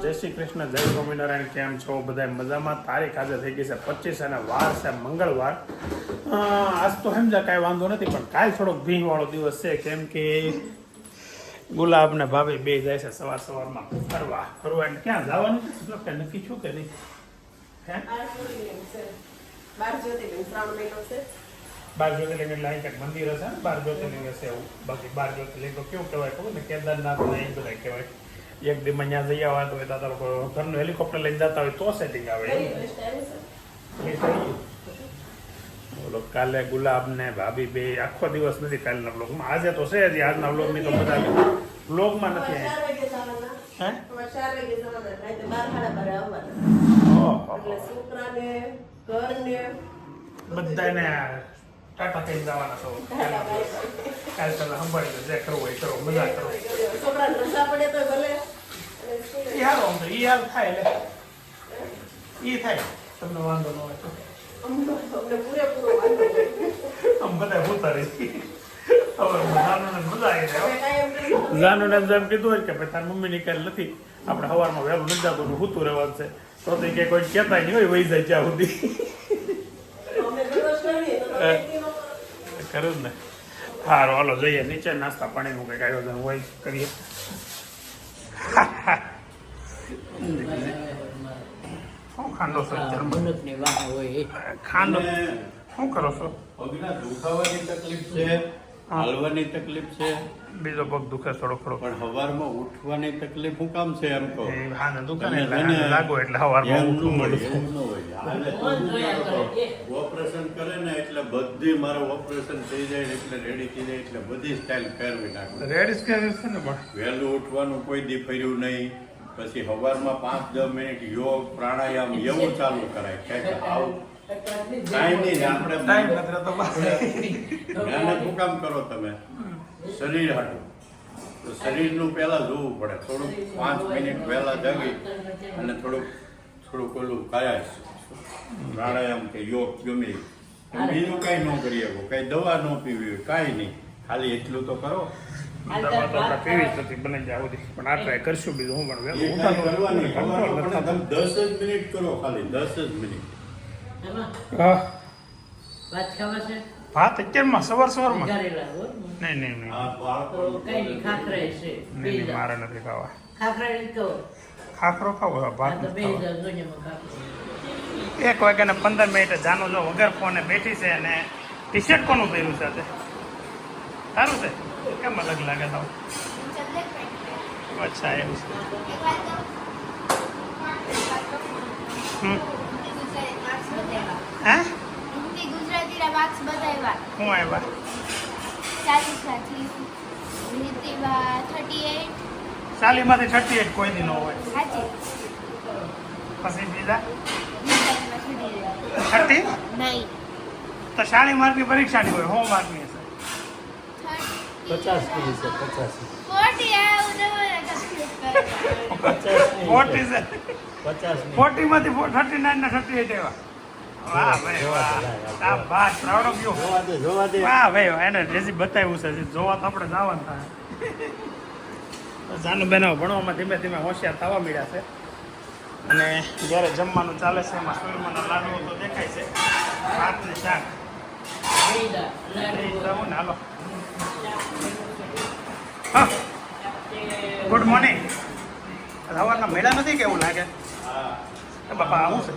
જય શ્રી કૃષ્ણ, જય સ્વામિનારાયણ. કેમ છો બધા? મજામાં? તારીખ આજે થઈ ગઈ છે 25 અને વાર છે મંગળવાર. આજ તો સમજા કાંઈ વાંધો નથી, પણ કાલ થોડોક ભીંવાળો દિવસ છે, કેમ કે ગુલાબ ને ભાભી બે જાય છે સવારમાં ફરવા એટલે ક્યાં જવાનું છે નક્કી છું કે નહીં? બાર જ્યોતિર્લિંગ એટલે અહીં કંઈક મંદિર હશે ને, 12 જ્યોતિર્લિંગ હશે એવું. બાકી 12 જ્યોતિર્લિંગ તો કેવું કહેવાય ખબર ને, કેદારનાથ ને એ બધા કહેવાય. એક દી અહીંયા જઈ આવવા હોય તો લોકો ઘરનું હેલિકોપ્ટર લઈને જતા હોય તો સેટિંગ આવે. બોલો, કાલે ગુલાબ ને ભાભી બે આખો દિવસ નથી કાલના વ્લોગમાં. આજે તો છે હજી, આજના વ્લોગની તો બધા વ્લોગમાં નથી. બધાને ટાટા કઈ જવાના છો. કાલે તમે સંભાળી લો, જે કરવું હોય કરો, મજા કરો. યાર આમ તો ઈ હાલ થાય એટલે ઈ થાય, તમને વાંધો ન હોય તો આમ બધા ભૂતા રહી. જાનુને જેમ કીધું હોય કે ભાઈ તારી મમ્મીની કાલ નથી, આપણે સવારમાં વહેલું નથી જતું, સૂતું રહેવાનું છે, તો કે કોઈ કહેતા નહીં હોય, વહી જાય ત્યાં સુધી કરું ને. સારું, હાલો જઈએ નીચે, નાસ્તા પાણીનું કંઈક આયોજન હોય કરીએ. શું ખાંડો છો? ખાંડો શું કરો છો? પગના દુખાવાની તકલીફ છે, હાલવાની તકલીફ છે, બીજો પગ દુખે થોડો થોડો, પણ સવારમાં ઉઠવાની તકલીફ શું કામ છે? એમ કહો હા દુકાને લાગો એટલે સવારમાં ઉઠવું મળે. ઓપરેશન કરે ને એટલે બધી મારે ઓપરેશન થઈ જાય એટલે રેડી થઈ જાય એટલે બધી સ્ટાઇલ ફેરવી નાખું. રેડી સ્કેન છે ને, પણ વહેલું ઉઠવાનું કોઈ દી ફર્યું નહીં. પછી સવારમાં 5-10 મિનિટ યોગ પ્રાણાયામ એવું ચાલુ કરાય. ક્યાંક આવું કાંઈ નહીં, આપણે ટાઈમ નથી રહેતો. મહેનત શું કામ કરો તમે? શરીર હાટું તો શરીરનું પહેલા જોવું પડે. થોડુંક 5 મિનિટ વહેલા જાગી અને થોડુંક ઓલું કાયા પ્રાણાયામ કે યોગ ગમે બીજું કાંઈ ન કરી શકો, કાંઈ દવા ન પીવી હોય, કાંઈ નહીં, ખાલી એટલું તો કરો. દવા તો આપણે પીવી જ નથી બને જાય સુધી, પણ આ ટ્રાય કરશું. બીજું હું પણ એ કાંઈ કરવાની તમે 10 જ મિનિટ કરો, ખાલી 10 જ મિનિટ. હા, ભાત અત્યારમાં સવારમાં નહીં મારે નથી ખાવા. ખાખરો ખાવો, ભાત નથી ખાવા. 1 વાગ્યાને 15 મિનિટે જાનું જો વગર ફોને બેઠી છે, અને ટી શર્ટ કોનું પહેર્યું છે આજે? સારું છે, કેમ અલગ લાગે તો? અચ્છા એવું છે. હા, હું આવ્યા 40માંથી 38 કોઈ દી ન હોય. પછી બીજા 30 તો 40 માર્કની પરીક્ષાની હોય, 100 માર્કની હશે. 40 માંથી 39 ને 38 એવા. વાહ ભાઈ વાહ, શાબાશ, પ્રાઉડ ઓફ યુ. વાહ ભાઈ વાહ, એને રેસી બતાવ્યું છે, જોવા તો આપણે જવાનું થાય. જાનુબેન ભણવામાં ધીમે ધીમે હોશિયાર થવા મળ્યા છે, અને જ્યારે જમવાનું ચાલે છે એમાં સુરમાના લાડુ તો દેખાય છે, ભાત ને શાક. હાલો, હા, ગુડ મોર્નિંગ. સવારના મેળા નથી કેવું લાગે? બાપા આવું છે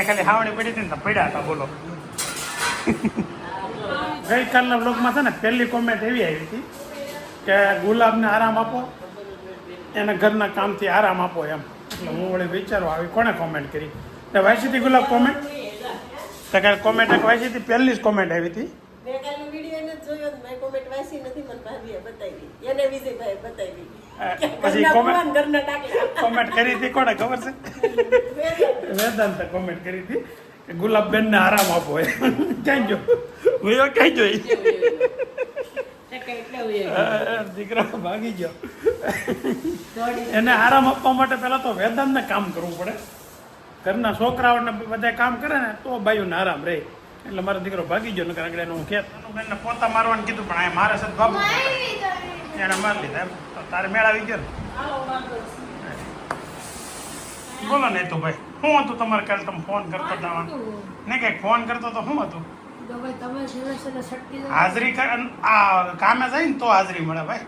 ખાલી હાવણી પડી હતી ને પડ્યા હતા. બોલો, ગઈકાલના બ્લોગમાં છે ને પહેલી કોમેન્ટ એવી આવી હતી કે ગુલાબને આરામ આપો, એને ઘરના કામથી આરામ આપો એમ. એટલે હું વળી વિચારો આવી કોને કોમેન્ટ કરી? તો વાંચી હતી ગુલાબ કોમેન્ટ? તો કાલે કોમેન્ટ એક વાંચી હતી, પહેલી જ કોમેન્ટ આવી હતી. પછી કોમેન્ટ કરી હતી કોને ખબર છે? વેદાંત કોમેન્ટ કરી હતી કે ગુલાબબેન ને આરામ આપો. ક્યાં જો ક્યાં જોઈ દીકરા ભાગી ગયો. એને આરામ આપવા માટે પેલા તો વેદાંતને કામ કરવું પડે. ઘરના છોકરાઓને બધા કામ કરે ને તો ભાઈઓને આરામ રહે. એટલે મારો દીકરો ભાગી ગયો, નકર આગળ એનું ખેત પોતા મારવાનું કીધું, પણ આ મારે છે બાબુ એને મારી લીધા એમ તો તારે મેળ આવી ગયો ને બોલો ને તો ભાઈ શું હતું તમારે કાલે તમે ફોન કરતો હતા ને કંઈક ફોન કરતો તો શું હતું હાજરી આ કામે જાય ને તો હાજરી મળે ભાઈ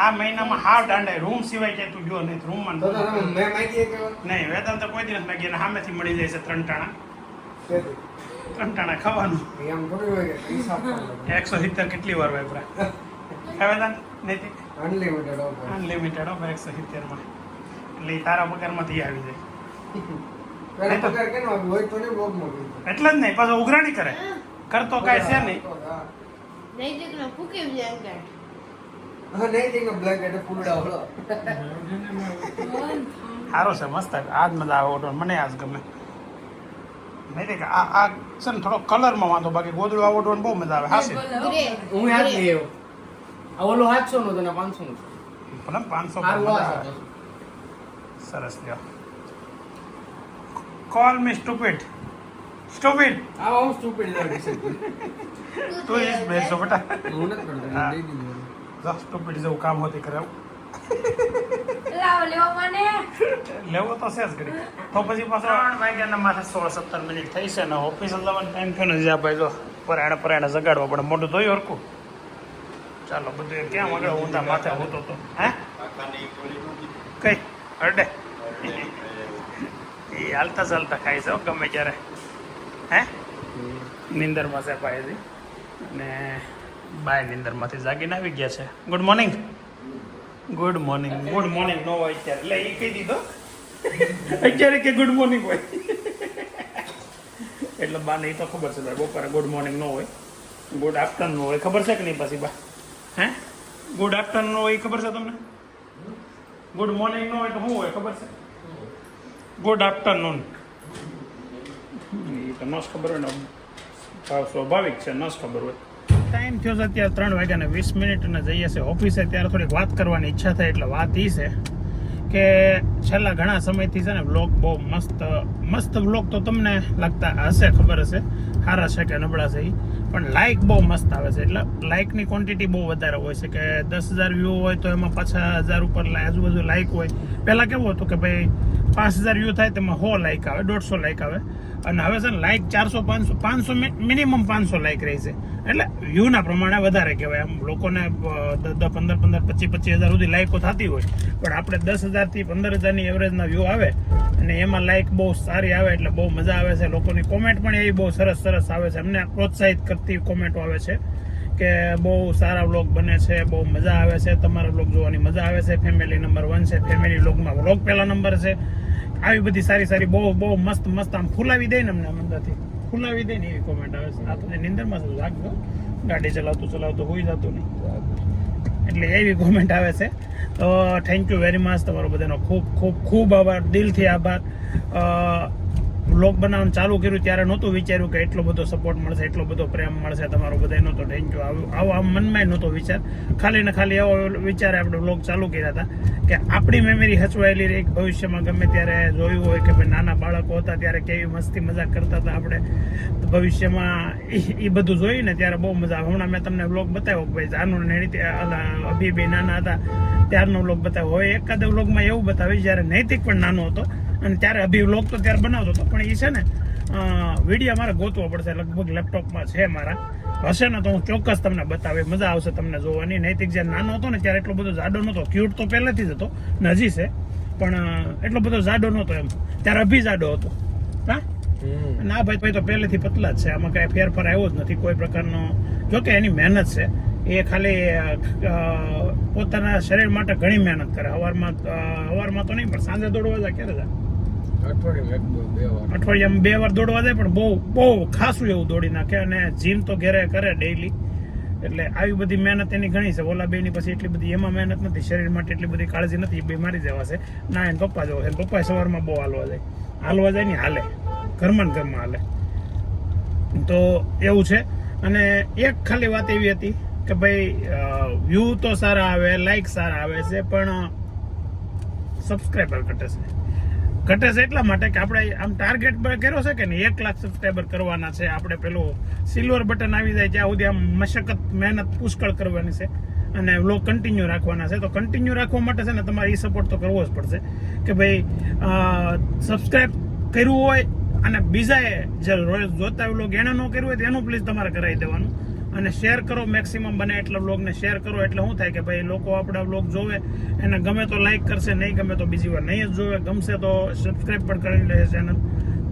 આ મહિનામાં હાવ દાંડાય રૂમ સિવાય કે તું ગયો નહીં રૂમમાં નહીં વેદાંત તો કોઈ દિવસ માગી એને સામેથી મળી જાય છે 3 ટાણા ખાવાનું 170 કેટલી વાર વાપરા વેદાંત નહીં અનલિમિટેડ ઓફ 170 માં એટલે તારા પગારમાંથી આવી જાય એટલે જ નહીં પાછો ઉઘરાણી કરે કરતો કાંઈ છે નહીં સારો છે મસ્ત આજ મજા આવે ઓટો મને આજ ગમે નહીં કે આ છે ને થોડો કલરમાં વાંધો બાકી ગોદડું આ ઓટો બહુ મજા આવે હાશે હું યાદ નહીં આવ્યો ઓલો 700 નો તો 500 નો ભલે 500 સરસ લ્યો કોલ મી સ્ટુપિડ આ હું સ્ટુપિડ લાગે છે તું ઇસ બેસો બેટા હું નથી કરતો હા. દઈ દીધું સ્ટુપિડ જેવું કામ હોતી કરે લેવો તો છે જ ઘડી તો પછી પાછો 3 વાગ્યાના માથે 16-17 મિનિટ થઈ છે ને ઓફિસ જવાનો ટાઈમ થયો ને જ્યાં ભાઈ જો પરાણે જગાડવા પડે મોઢું ધોયું હરખું ચાલો બધું એ ક્યાં આગળ ઊંધા માથે હોતો તો હે કઈ અડે એ હાલતા ચાલતા ખાય છે હો ગમે ત્યારે હે નિંદરમાં છે ભાઈજી અને બાય નિંદરમાંથી જાગીને આવી ગયા છે ગુડ મોર્નિંગ ગુડ મોર્નિંગ નો હોય અત્યારે એટલે એ કહી દીધો અત્યારે કે ગુડ મોર્નિંગ હોય એટલે બાને એ તો ખબર છે ભાઈ બપોરે ગુડ મોર્નિંગ નો હોય ગુડ આફ્ટરનૂન હોય ખબર છે કે નહીં પછી બા હે ગુડ આફ્ટરનૂન હોય ખબર છે તમને ગુડ મોર્નિંગ નો હોય તો શું હોય ખબર છે ગુડ આફ્ટરનૂન એ તો ન ખબર હોય ને સ્વાભાવિક છે ન ખબર હોય ટાઈમ થયો છે અત્યારે 3 વાગ્યાને 20 મિનિટ અને જઈએ છીએ ઓફિસે ત્યારે થોડીક વાત કરવાની ઈચ્છા થાય એટલે વાત એ છે કે છેલ્લા ઘણા સમયથી છે ને વ્લોગ બહુ મસ્ત વ્લોગ તો તમને લાગતા હશે ખબર હશે સારા છે કે નબળા છે પણ લાઇક બહુ મસ્ત આવે છે એટલે લાઇકની ક્વોન્ટિટી બહુ વધારે હોય છે કે 10,000 વ્યૂ હોય તો એમાં પાછા 1000 ઉપર આજુબાજુ લાઇક હોય પહેલાં કેવું હતું કે ભાઈ 5000 વ્યૂ થાય તેમાં 100 લાઇક આવે 150 લાઇક આવે અને હવે છે ને લાઇક 400 500 મિનિમમ 500 લાઇક રહી છે એટલે વ્યૂના પ્રમાણે વધારે કહેવાય આમ લોકોને 10 15 25,000 સુધી લાઇકો થતી હોય પણ આપણે 10,000 થી 15,000ની એવરેજના વ્યૂ આવે અને એમાં લાઇક બહુ સારી આવે એટલે બહુ મજા આવે છે લોકોની કોમેન્ટ પણ એવી બહુ સરસ આવે છે અમને પ્રોત્સાહિત કરતી કોમેન્ટો આવે છે કે બહુ સારા વ્લોગ બને છે બહુ મજા આવે છે તમારા વ્લોગ જોવાની મજા આવે છે ફેમિલી નંબર 1 છે ફેમિલી વ્લોગમાં વ્લોગ પહેલા નંબર છે આવી બધી સારી બહુ મસ્ત આમ ફૂલાવી દે ને અમને અંદરથી ફૂલાવી દે ને એવી કોમેન્ટ આવે છે આ તો નિંદરમાં છે જાગતો ગાડી ચલાવતું હોઈ જતું નહીં એટલે એવી કોમેન્ટ આવે છે તો થેન્ક યુ વેરી મચ તમારો બધાનો ખૂબ આભાર દિલથી આભાર વ્લોગ બનાવવાનું ચાલુ કર્યું ત્યારે નહોતું વિચાર્યું કે એટલો બધો સપોર્ટ મળશે એટલો બધો પ્રેમ મળશે તમારો બધાનો તો થેન્ક યુ આવો આમ મનમાં નહોતો વિચાર ખાલી ને ખાલી એવો વિચારે આપણે વ્લોગ ચાલુ કર્યા હતા કે આપણી મેમરી હચવાયેલી રહી ભવિષ્યમાં ગમે ત્યારે જોયું હોય કે ભાઈ નાના બાળકો હતા ત્યારે કેવી મસ્તી મજાક કરતા હતા આપણે ભવિષ્યમાં એ બધું જોઈને ત્યારે બહુ મજા આવે હમણાં મેં તમને વ્લોગ બતાવ્યો ભાઈ જાનુ ને અભી બે નાના હતા ત્યારનો વ્લોગ બતાવ્યો હોય એકાદ વ્લોગમાં એવું બતાવ્યું જ્યારે નૈતિક પણ નાનો હતો અને ત્યારે અભી વ્લોગ તો ત્યારે બનાવતો હતો પણ એ છે ને વિડીયો મારે ગોતવો પડશે લગભગ લેપટોપમાં છે મારા હશે ને તો હું ચોક્કસ તમને બતાવે મજા આવશે તમને જોવાની નૈતિક જ્યારે નાનો હતો ને ત્યારે એટલો બધો જાડો નહોતો ક્યુટ તો પહેલેથી જ હતો ને હજી છે પણ એટલો બધો જાડો નહોતો એમ ત્યારે અભી જાડો હતો હા ના ભાઈ તો પહેલેથી પતલા જ છે આમાં કાંઈ ફેરફાર આવ્યો જ નથી કોઈ પ્રકારનો જોકે એની મહેનત છે એ ખાલી પોતાના શરીર માટે ઘણી મહેનત કરે સવારમાં તો નહીં પણ સાંજે દોડવા જાય ક્યારે જાય અઠવાડિયામાં 2 વાર દોડવા જાય પણ બહુ ખાસું એવું દોડી નાખે અને જીમ તો ઘરે કરે ડેઈલી એટલે આવી બધી મહેનત એની ઘણી છે ઓલા બેની પછી એટલી બધી એમાં મહેનત નથી શરીર માટે એટલી બધી કાળજી નથી બે મારી જવા છે ના એને પપ્પા જવા છે પપ્પા સવારમાં બહુ હાલવા જાય ને હાલે ઘરમાં હાલે તો એવું છે અને એક ખાલી વાત એવી હતી કે ભાઈ વ્યૂ તો સારા આવે લાઈક સારા આવે છે પણ સબસ્ક્રાઈબર ઘટે છે ઘટે છે એટલા માટે કે આપણે આમ ટાર્ગેટ કર્યો છે કે ને 1 લાખ સબસ્ક્રાઈબર કરવાના છે આપણે. પેલું સિલ્વર બટન આવી જાય ત્યાં સુધી આમ મશક્કત મહેનત પુષ્કળ કરવાની છે અને વ્લોગ કન્ટિન્યુ રાખવાના છે. તો કન્ટિન્યુ રાખવા માટે છે ને તમારે એ સપોર્ટ તો કરવો જ પડશે કે ભાઈ સબસ્ક્રાઈબ કર્યું હોય અને બીજાએ જે જોતા વ્લોગ એને ન કર્યું હોય તો એનું પ્લીઝ તમારે કરાવી દેવાનું. અને શેર કરો, મેક્સિમમ બને એટલા વ્લોગને શેર કરો. એટલે શું થાય કે ભાઈ લોકો આપણા વ્લોગ જોવે, એને ગમે તો લાઈક કરશે, નહીં ગમે તો બીજી વાર નહીં જ જોવે, ગમશે તો સબસ્ક્રાઈબ પણ કરી લે ચેનલ.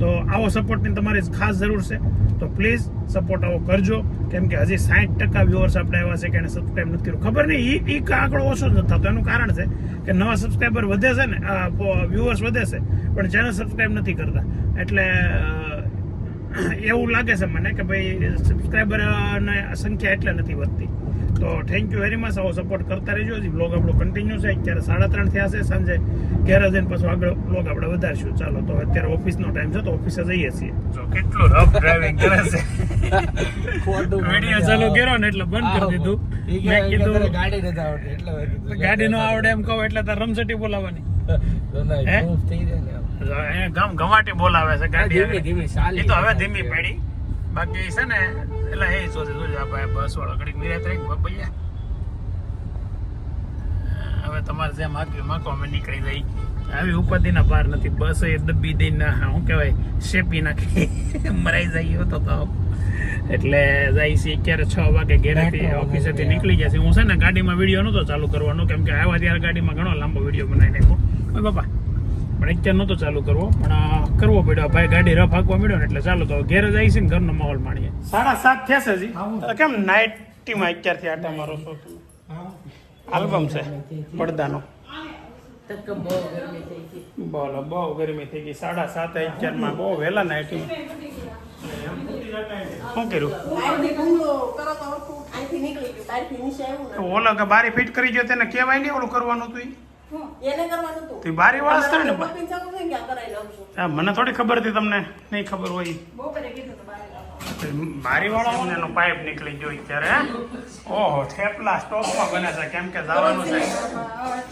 તો આવો સપોર્ટની તમારી ખાસ જરૂર છે. તો પ્લીઝ સપોર્ટ આવો કરજો, કેમ કે હજી 60% વ્યુઅર્સ આપણે આવ્યા છે કે એને સબસ્ક્રાઈબ નથી કર્યું. ખબર નહીં એ આંકડો ઓછો જ નથી થતો. એનું કારણ છે કે નવા સબસ્ક્રાઈબર વધે છે ને, વ્યુઅર્સ વધે છે પણ ચેનલ સબસ્ક્રાઈબ નથી કરતા. એટલે એવું લાગે છે મને કે ભાઈ સબસ્ક્રાઈબર સંખ્યા એટલે નથી વધતી. તો થેન્ક યુ વેરી મચ. આવો સપોર્ટ કરતા રહેજો. હજી બ્લોગ આપણો કન્ટિન્યુ છે. અત્યારે 3:30 થયા છે. સાંજે ઘેર જઈને પછી આગળ બ્લોગ આપણે વધારશું. ચાલો તો અત્યારે ઓફિસનો ટાઈમ છે તો ઓફિસે જઈએ છીએ. જો કેટલું રફ ડ્રાઇવિંગ કરે છે. વિડીયો ચાલુ કર્યો ને એટલે બંધ કરી દીધું. મેં કીધું ગાડી નથી આવડતી એટલે ગાડી નો આવડે એમ કહો એટલે તાર રમઝટી બોલાવવાની. ગમાટી બોલાવે છે ગાડી. એ તો હવે ધીમી પડી. બાકી છે ને એટલે એ જોજે આ ભાઈ બસ વાળો ઘડી નિરાત રહી ભૈયા. હવે તમારે જેમ માકો અમે નીકળી જઈ. આવી ઉપાધિના પાર નથી. બસ એ દબી દઈને શું કહેવાય શેપી નાખી મરાઈ જાય તો એટલે જાય છે. અત્યારે 6 વાગે ઘેરેથી ઓફિસેથી નીકળી ગયા છે. હું છે ને ગાડીમાં વિડીયો નહોતો ચાલુ કરવાનો કેમ કે આવ્યા ત્યારે ગાડીમાં ઘણો લાંબો વિડીયો બનાવી નાખ્યો બાપા. પણ અત્યારે નહોતો ચાલુ કરવો પણ કરવો પડ્યો. ભાઈ ગાડી રફ હાંકવા મળ્યો ને એટલે ચાલુ તો ઘેર જાય છે ને ઘરનો માહોલ માણીએ. 7:30 થયા છે હજી. કેમ નાઇટીમાં અત્યારથી આટા મારો છો? આલ્બમ છે પડદાનો. બોલો બહુ ગરમી થઈ ગઈ. 7:30 અત્યારમાં બહુ વહેલા નાઇટીમાં. શું કર્યું? ઓલો કે બારી ફિટ કરી ગયો તેને કહેવાય નહીં ઓલું કરવાનું હતું. તું બારી વાળા કરે ને. હા મને થોડી ખબર હતી, તમને નહીં ખબર હોય. બારી વાળા એનો પાઇપ નીકળી ગયો અત્યારે. ઓહો થેપલા સ્ટોકમાં બને છે કેમ કે જવાનું છે.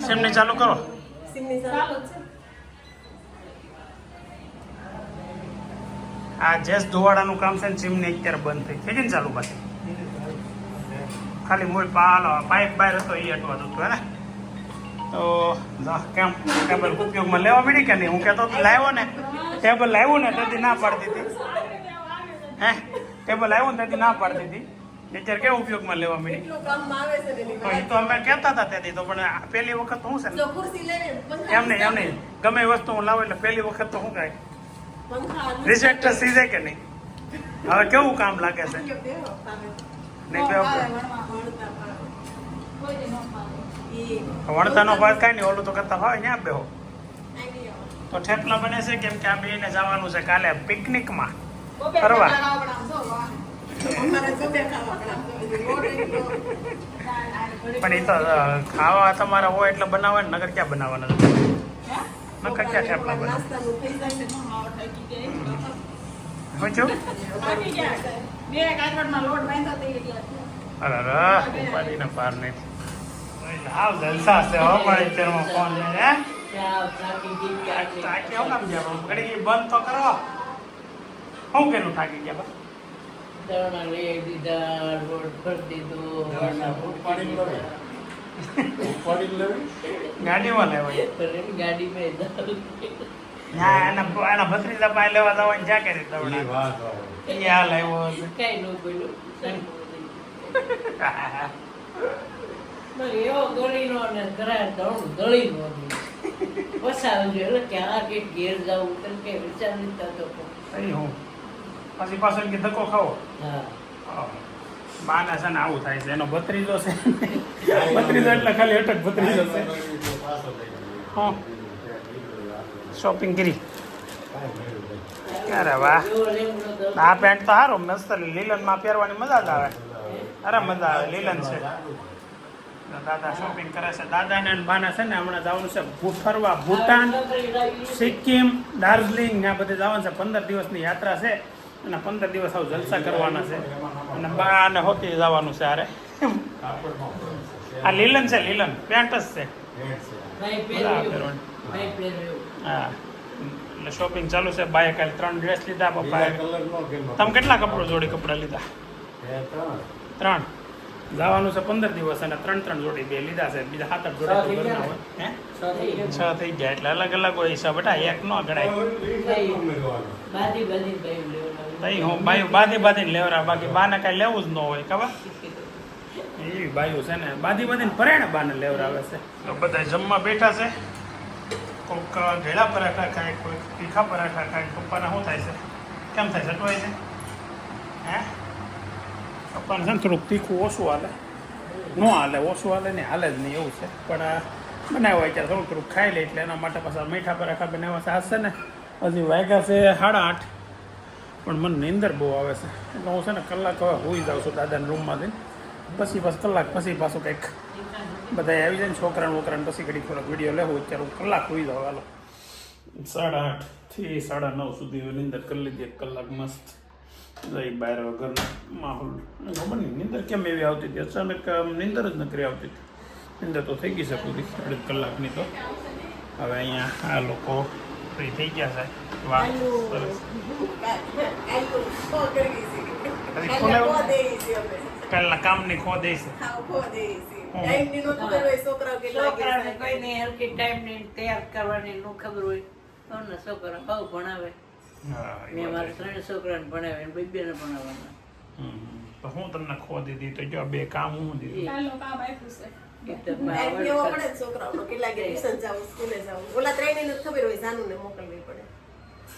સિમની ચાલુ કરો. આ જેસ ધોવાડાનું કામ છે ને સિમની અત્યારે બંધ થઈ ગઈ ને ચાલુ પાછી. ખાલી મોય પાઇપ બહાર હતો એ અટવા હતું હે ને. તો કેમ ટેબલ ઉપયોગમાં લેવા મળી કે નહીં? હું કહેતો લાવ્યો ને ટેબલ લાવ્યું ને તેથી ના પાડતી હતી. હે ટેબલ આવ્યું ને તેથી ના પાડતી હતી. અત્યારે કેવું ઉપયોગમાં લેવા મળી? તો એ તો અમે કહેતા હતા તેથી તો. પણ પહેલી વખત હું છે ને એમ નહીં ગમે એ વસ્તુ હું લાવું એટલે પહેલી વખત તો શું કાંઈ રિજેક્ટ થઈ જાય કે નહીં? હવે કેવું કામ લાગે છે? વણતાનો ભાગ કાંઈ નહીં, ઓલું તો કરતા ભાવે ત્યાં બેહો. તો થેપલા બને છે કેમ કે આ બેને જવાનું છે કાલે પિકનિકમાં ફરવા. પણ એ તો ખાવા તમારા હોય એટલે બનાવે ને, નગર ક્યાં બનાવવાના? નગર ક્યાં થેપલા બનાવે? શું અરે ઉપાધિને પાર નહીં. હાવ જલસા છે હો ભાઈ. અત્યારમાં ફોન લઈને થાકી આવું કામ ગયા? ઘડી બંધ તો કરો. શું કર્યું થાકી ગયા? ગાડીમાં લેવાય. એના ભત્રીજા પાસે લેવા જવાની જ્યાં કરી દવડા હાલ આવ્યો એવો ગળી નો ને કરાય ગળી નો વસાવ એટલે કે આ કે ઘેર જવું તો કે વિચાર નથી થતો. હું પછી પાછળ કે ધક્કો ખાવો. હા બાના છે ને આવું થાય છે. એનો ભત્રીજો છે ભત્રીજો એટલે ખાલી અટક ભત્રીજો છે. હા શોપિંગ કરી અરે વાહ. આ પેન્ટ તો સારું મસ્ત લીલનમાં પહેરવાની મજા જ આવે. અરે મજા આવે. લીલન છે. દાદા શોપિંગ કરે છે. દાદાને અને બાના છે ને હમણાં જવાનું છે ફરવા ભૂટાન, સિક્કિમ, દાર્જિલિંગ ને આ બધે જવાનું છે. 15 દિવસની યાત્રા છે અને 15 દિવસ આવું જલસા કરવાના છે. અને બા અને હોતી જવાનું છે. અરે આ લીલન છે. લીલન પેન્ટ જ છે. હા એટલે શોપિંગ ચાલુ છે. બાએ કાલે 3 ડ્રેસ લીધા પપ્પાએ. તમે કેટલા જોડી કપડાં લીધા? 3. જવાનું છે 15 દિવસ અને 3 જોડી બે લીધા છે. બીજા 7-8 જોડી તો ઘરના હોય. હે 6 થઈ ગયા એટલે અલગ અલગ હોય હિસાબ. બેટા એક ન ગણાય. બાદી બાદી ભાઈ લેવડાવું. તઈ હું બાયું બાંધીને લેવરા, બાકી બાને કાંઈ લેવું જ ન હોય ખબર. એવી બાયું છે ને બાંધીને પરાણે બાને લેવરાવે છે. તો બધા જમવા બેઠા છે. કોઈક ઘેડા પરાઠા ખાય, કોઈક તીખા પરાઠા ખાય. પપ્પાને શું થાય છે? કેમ થાય છે? ટોય છે હે? પપ્પાને છે ને થોડુંક તીખું ઓછું હાલે. ન હાલે, ઓછું હાલે ને હાલે જ નહીં એવું છે. પણ બનાવ્યા હોય ત્યારે થોડુંક ખાઈ લે એટલે એના માટે પાછા મીઠા પરાઠા બનાવ્યા છે. હશે ને હજી વાગ્યા છે 8:30, પણ મને નીંદર બહુ આવે છે એટલે હું છે ને કલાક હવે હોઈ જાઉં છું દાદાના રૂમમાંથી. પછી કલાક પછી પાછું કંઈક બધા આવી જાય ને છોકરાને વોકરાને પછી ઘડી થોડોક વિડીયો લેવો. અત્યારે હું કલાક હોઈ જાઉં. હાલો 8:30 થી 9:30 સુધી નીંદર કરી લીધી. 1 કલાક મસ્ત જઈ બહાર વગરનો માહોલ. ખબર નહીં નીંદર કેમ એવી આવતી હતી. અચાનક નીંદર જ નથી આવતી. નીંદર તો થઈ ગઈ છે પૂરી 1.5 કલાકની. તો હવે અહીંયા આ લોકો ફ્રી થઈ ગયા છે. વાહ સરસ. કાલના કામની ખો દે છે. છોકરાને કોઈને હરખી ટાઈમની તૈયાર કરવાની ન ખબર હોય તો ને છોકરા બહુ ભણાવે. હા એ મેં વાત મારા છે. 3 છોકરાને ભણાવે ને 2 ને ભણાવવાના. તો હું તમને ખો દીધી તો જો 2 કામ હું દીધી. એક તો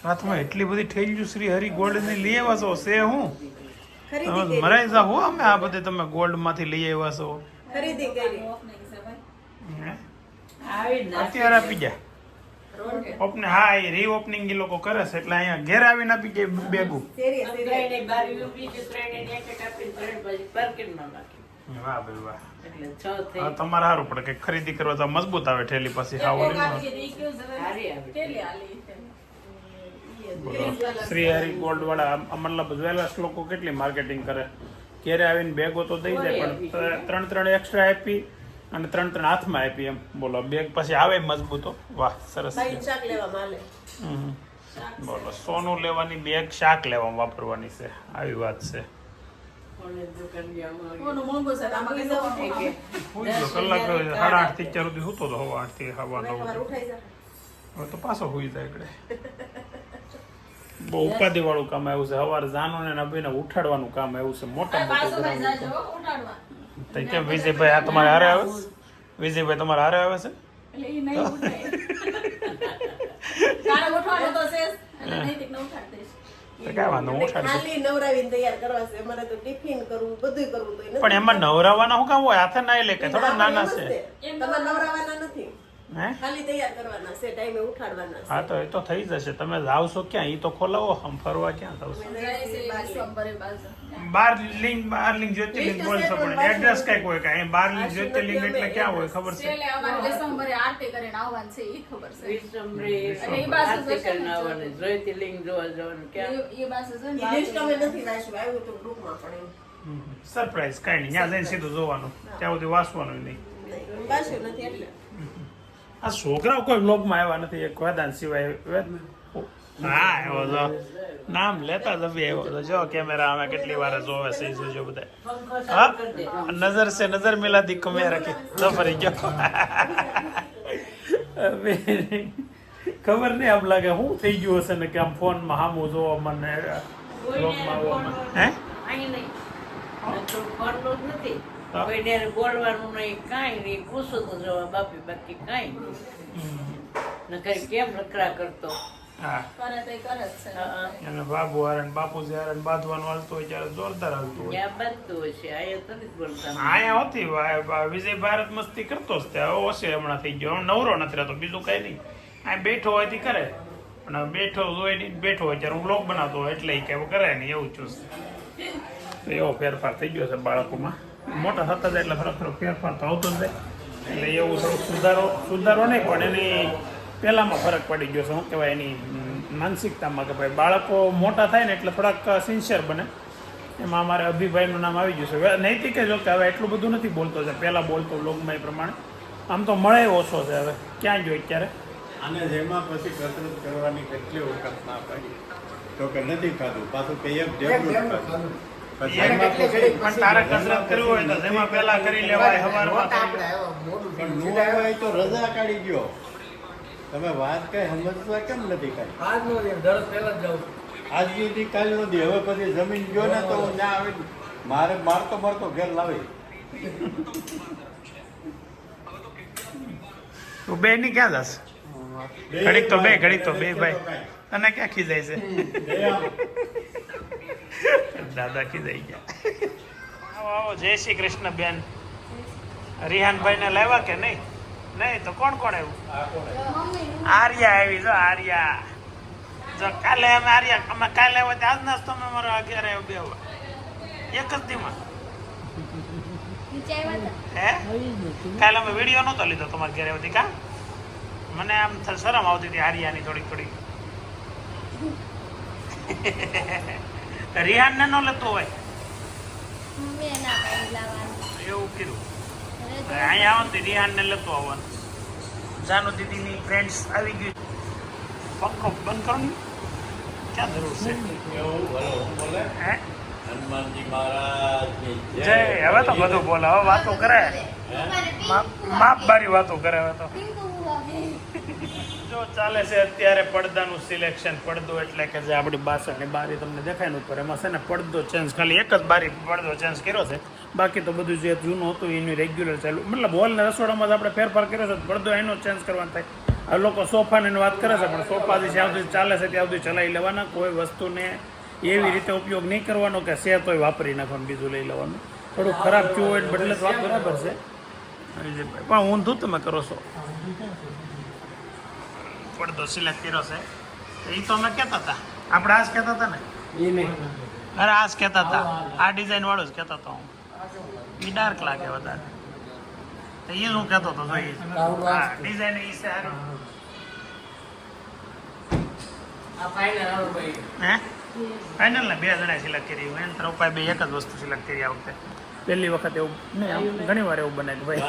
હાથમાં એટલી બધી થઈ ગયું શ્રી હરિ ગોલ્ડ ની લઈ આવ્યા છો છે હું મરાઈ જા હો અમે આ બધે તમે ગોલ્ડ માંથી લઈ આવ્યા છો. ખરીદી કરી હે? આવી અત્યારે આપી જાય ઓપને. હા એ રીઓપનિંગ એ લોકો કરે છે એટલે અહીંયા ઘેર આવીને આપી જાય બેગું. ત્રણેય બારી ઊભી છે, ત્રણેયને એક એક આપીને ત્રણ બાજુ પાર્કિંગમાં નાખી. વાહ ભાઈ વાહ. એટલે 6 થઈ. હા તમારે સારું પડે કંઈક ખરીદી કરવા તો મજબૂત આવે ઠેલી પાછી. હા ઓલી ન હારી આવી. બોલો શ્રી હરિ ગોલ્ડ વાળા મતલબ જ્વેલર્સ લોકો કેટલી માર્કેટિંગ કરે. ઘેરે આવીને બેગો તો દઈ જાય પણ 3 એક્સ્ટ્રા આપી અને 3 હાથમાં આપી એમ. બોલો બેગ પછી આવે મજબૂતો. વાહ સરસ. બોલો સોનું લેવાની બેગ શાક લેવામાં વાપરવાની છે. આવી વાત છે. કોને દુકાન ગયા કલાક 8:30 થી 4 સુધી સૂતો હતો. 8 થી 9 હવે તો પાછો હોઈ જાય એટલે બહુ ઉપાધિ વાળું કામ આવ્યું છે. સવારે જાનું ને અભિને ઉઠાડવાનું કામ આવ્યું છે. મોટા મોટું તો કેમ વિજયભાઈ આ તમારે હારે આવે છે? વિજયભાઈ તમારે હારે આવે છે? તો કાંઈ વાંધો હું ઉઠાડી દઈશ. પણ એમાં નવરાવાના શું કામ હોય? હાથે નાઈ લે કે થોડા નાના છે. હે હા તો એ તો થઈ જશે. તમે જાવશો ક્યાં? એ તો ખોલાવો. આમ ફરવા ક્યાં જાવશો? બારલિંગ જ્યોતિર્લિંગ બોલશો પણ એડ્રેસ કઈક હોય કાંઈ. બારલિંગ જ્યોતિર્લિંગ એટલે ક્યાં હોય ખબર છે? જ્યોતિર્લિંગ જોવા જવાનું સરપ્રાઈઝ કાંઈ નહીં. ત્યાં જઈને સીધું જોવાનું. ત્યાં સુધી વાંચવાનું નહીં. આ છોકરાઓ કોઈ બ્લોગમાં આવ્યા નથી એક વેદાંત સિવાય. હા એવો જો નામ લેતા જ આવ્યો તો જો કેમેરા અમે કેટલી વાર જોવે છે જોજો બધા. હા નજર સે નજર મિલાતી કમેરા કે સફરી ગયો. ખબર નહીં આમ લાગે શું થઈ ગયું હશે ને કે આમ ફોનમાં સામું જોવા મને બ્લોગમાં હે અહીં નહીં ફોનનું જ નથી. કોઈને બોલવાનું નહીં, કાંઈ નહીં. પૂછું તો જવા બાપી, બાકી કાંઈ નહીં. નકર કેમ નકરા કરતો. હા અને બાબુ હારે બાપુજી હારે બાંધવાનું હાલતું હોય ત્યારે જોરદાર હાલતું હોય. ત્યાં બાંધતું હોય છે, અહીંયા નથી બોલતા. અહીંયા હોતી વિજય ભારત મસ્તી કરતો જ ત્યાં ઓછે હમણાં થઈ ગયો. નવરો નથી રહેતો બીજું કઈ નહીં. આ બેઠો હોય તે કરે પણ બેઠો હોય નહીં બેઠો હોય ત્યારે હું બ્લોગ બનાવતો હોય એટલે કે કરે નહીં એવું ચૂસ. એવો ફેરફાર થઈ ગયો છે બાળકોમાં. મોટા થતા જાય એટલે ફરક ફેરફાર તો આવતો જ જાય. એટલે એવું થોડુંક સુધારો નહીં પણ એની પહેલામાં ફરક પડી ગયો છે. શું કહેવાય એની માનસિકતામાં કે ભાઈ બાળકો મોટા થાય ને એટલે થોડાક સિન્સિયર બને. એમાં અમારે અભિભાઈનું નામ આવી ગયું છે. નૈતિક જો કે હવે એટલું બધું નથી બોલતો છે. પહેલાં બોલતો લોગમાં એ પ્રમાણે. આમ તો મળે ઓછો છે હવે ક્યાં જોઈ અત્યારે અને જેમાં પછી કસરત કરવાની કેટલી વખત ના પાડી તો કે નથી ખાધું પાછું કે એક જેટલું જ ખાધું પછી એમાં પછી પણ તારે કસરત કરવી હોય તો જેમાં પહેલા કરી લેવાય હવારમાં આપણે આવ્યો, મોઢું પણ ભીનું. નો આવ્યો હોય તો રજા કાઢી ગયો તમે વાત કઈ સમજવા કેમ નથી કાઢી આજ નો દિવસ, દરરોજ પહેલા જ જાઉં છું. આજની દી કાલ નથી હવે પછી જમીન ગયો ને તો હું ત્યાં આવી મારે મારતો ઘેર લાવી તું બે ની ક્યાં જશે ઘડીક તો બે ભાઈ અને ક્યાં ખીજાય છે દાદા ખીજાઈ ગયા આવો આવો જય શ્રી કૃષ્ણ બેન રિહાનભાઈ ને લાવ્યા કે નહીં નહીં તો કોણ કોણ આવ્યું આર્યા આવી જો આર્યા જો કાલે અમે આર્યા અમે કાલે આવ્યા ત્યાં આજ નાસ્તો અમે મારો 11 આવ્યો 2 એક જ દીમાં હે કાલે અમે વિડીયો નહોતો લીધો તમારા ઘરે આવતી કા મને આમ શરમ આવતી હતી આર્યાની થોડીક રિહાન ને ન લેતો હોય એવું કીધું અહીંયા આવવાનું રિહાન ને લેતો આવવાનું જાનુ દીદીની ફ્રેન્ડ્સ આવી ગઈ પંખો બંધ કરો ને ક્યાં જરૂર છે એવું ભલો બોલે હે હનુમાનજી મહારાજની જય હવે તો બધું બોલે હવે વાતો કરે માપ બારી વાતો કરે હવે તો જો ચાલે છે અત્યારે પડદાનું સિલેક્શન પડદો એટલે કે જે આપણી બાસણની બારી તમને દેખાય ને ઉપર એમાં છે ને પડદો ચેન્જ ખાલી એક જ બારી પડદો ચેન્જ કર્યો છે બાકી તો બધું જે જૂનું હતું એનું રેગ્યુલર ચાલુ મતલબ હોલ ને રસોડામાં જ આપણે ફેરફાર કર્યો છે પડદો એનો ચેન્જ કરવાનો થાય આ લોકો સોફાની વાત કરે છે પણ સોફા જે જ્યાં સુધી ચાલે છે ત્યાં સુધી ચલાવી લેવાના કોઈ વસ્તુને એવી રીતે ઉપયોગ નહીં કરવાનો કે છે તોય વાપરી નાખવાનું બીજું લઈ લેવાનું થોડું ખરાબ થયું હોય બદલે તો વાત બરાબર છે પણ ઊંધું તમે કરો છો પડદો સિલેક્ટ કર્યો છે એ તો અમે કહેતા હતા આપણે આ જ કહેતા હતા ને એ નહીં. અરે આ જ કહેતા હતા આ ડિઝાઇન વાળું જ કહેતો હતો હું એ ડાર્ક લાગે વધારે તો એ જ હું કહેતો હતો જોઈએ હા ડિઝાઇન એ છે સારી આ final આવું ભાઈ. હે ફાઇનલ ને 2 જણા સિલેક્ટ કરી એને તારા ઉપાય 2 એક જ વસ્તુ સિલેક્ટ કરી આ વખતે પહેલી વખત એવું નહીં ઘણી વાર એવું બને કે ભાઈ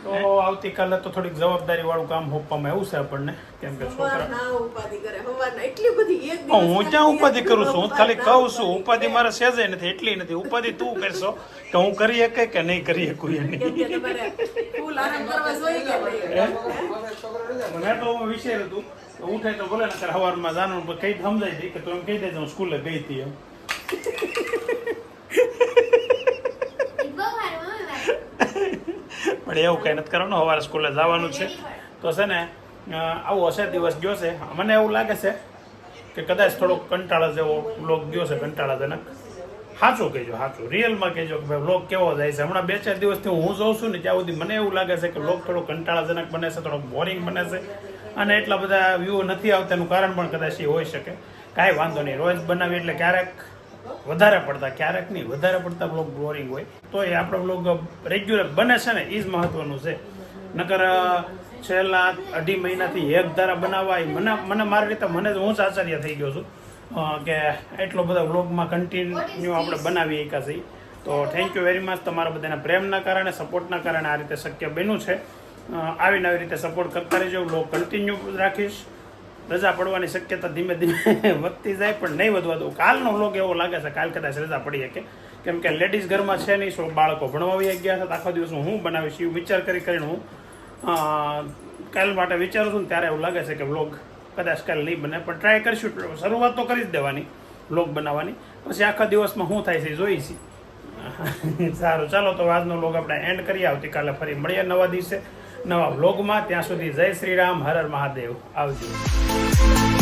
તો આવતીકાલે તો થોડીક જવાબદારી વાળું કામ હોપવામાં એવું છે આપણને કેમ કે છોકરા હું ક્યાં ઉપાધિ કરું છું હું ખાલી કહું છું ઉપાધિ મારે સેજે નથી એટલી નથી ઉપાધિ તું કરશો કે હું કરી શકે કે નહીં કરી શકું એની મને તો વિચાર્યું હતું ઉઠે તો બોલે ને સવારમાં જાનું કઈ સમજાય છે કે તું એમ કહી દેજો હું સ્કૂલે ગઈ હતી એમ પણ એવું કઈ નથી કરવાનું સવારે સ્કૂલે જવાનું છે તો છે ને આવો હશે દિવસ ગયો છે મને એવું લાગે છે કે કદાચ થોડોક કંટાળા જેવો વ્લોગ ગયો છે કંટાળાજનક સાચું કહેજો સાચું રિયલમાં કહેજો કે ભાઈ વ્લોગ કેવો જાય છે હમણાં 2-4 દિવસથી હું જોઉં છું ને ત્યાં સુધી મને એવું લાગે છે કે વ્લોગ થોડો કંટાળાજનક બને છે થોડોક બોરિંગ બને છે અને એટલા બધા વ્યૂ નથી આવતા એનું કારણ પણ કદાચ એ હોઈ શકે કાંઈ વાંધો નહીં રોજ બનાવી એટલે ક્યારેક વધારે પડતા વ્લોગ બોરિંગ હોય તો એ આપણો વ્લોગ રેગ્યુલર બને છે ને એ જ મહત્વનું છે નકર છેલ્લા 2.5 મહિનાથી એક ધારા બનાવવા મને મારી રીતે મને હું જ આચાર્ય થઈ ગયો છું કે એટલો બધા વ્લોગમાં કન્ટિન્યુ આપણે બનાવી શક્યા છીએ તો થેન્ક યુ વેરી મચ તમારા બધાના પ્રેમના કારણે સપોર્ટના કારણે આ રીતે શક્ય બન્યું છે આવી નવી રીતે સપોર્ટ કરતા રહેજો વ્લોગ કન્ટિન્યુ રાખીશ રજા પડવાની શક્યતા ધીમે ધીમે વધતી જાય પણ નહીં વધવા દઉં કાલનો વ્લોગ એવો લાગે છે કાલ કદાચ રજા પડી શકે કેમ કે લેડીઝ ઘરમાં છે નહીં શું બાળકો ભણવા આવી ગયા છે આખો દિવસ હું બનાવીશ એવું વિચાર કરીને હું કાલ માટે વિચારું છું ને ત્યારે એવું લાગે છે કે વ્લોગ કદાચ કાલ નહીં બને પણ ટ્રાય કરીશું શરૂઆત તો કરી જ દેવાની વ્લોગ બનાવવાની પછી આખા દિવસમાં શું થાય છે જોઈશી સારું ચાલો તો આજનો વ્લોગ આપણે એન્ડ કરીએ આવતીકાલે ફરી મળીએ નવા દિવસે નવા વ્લોગમાં ત્યાં સુધી જય શ્રી રામ હર હર મહાદેવ આવજો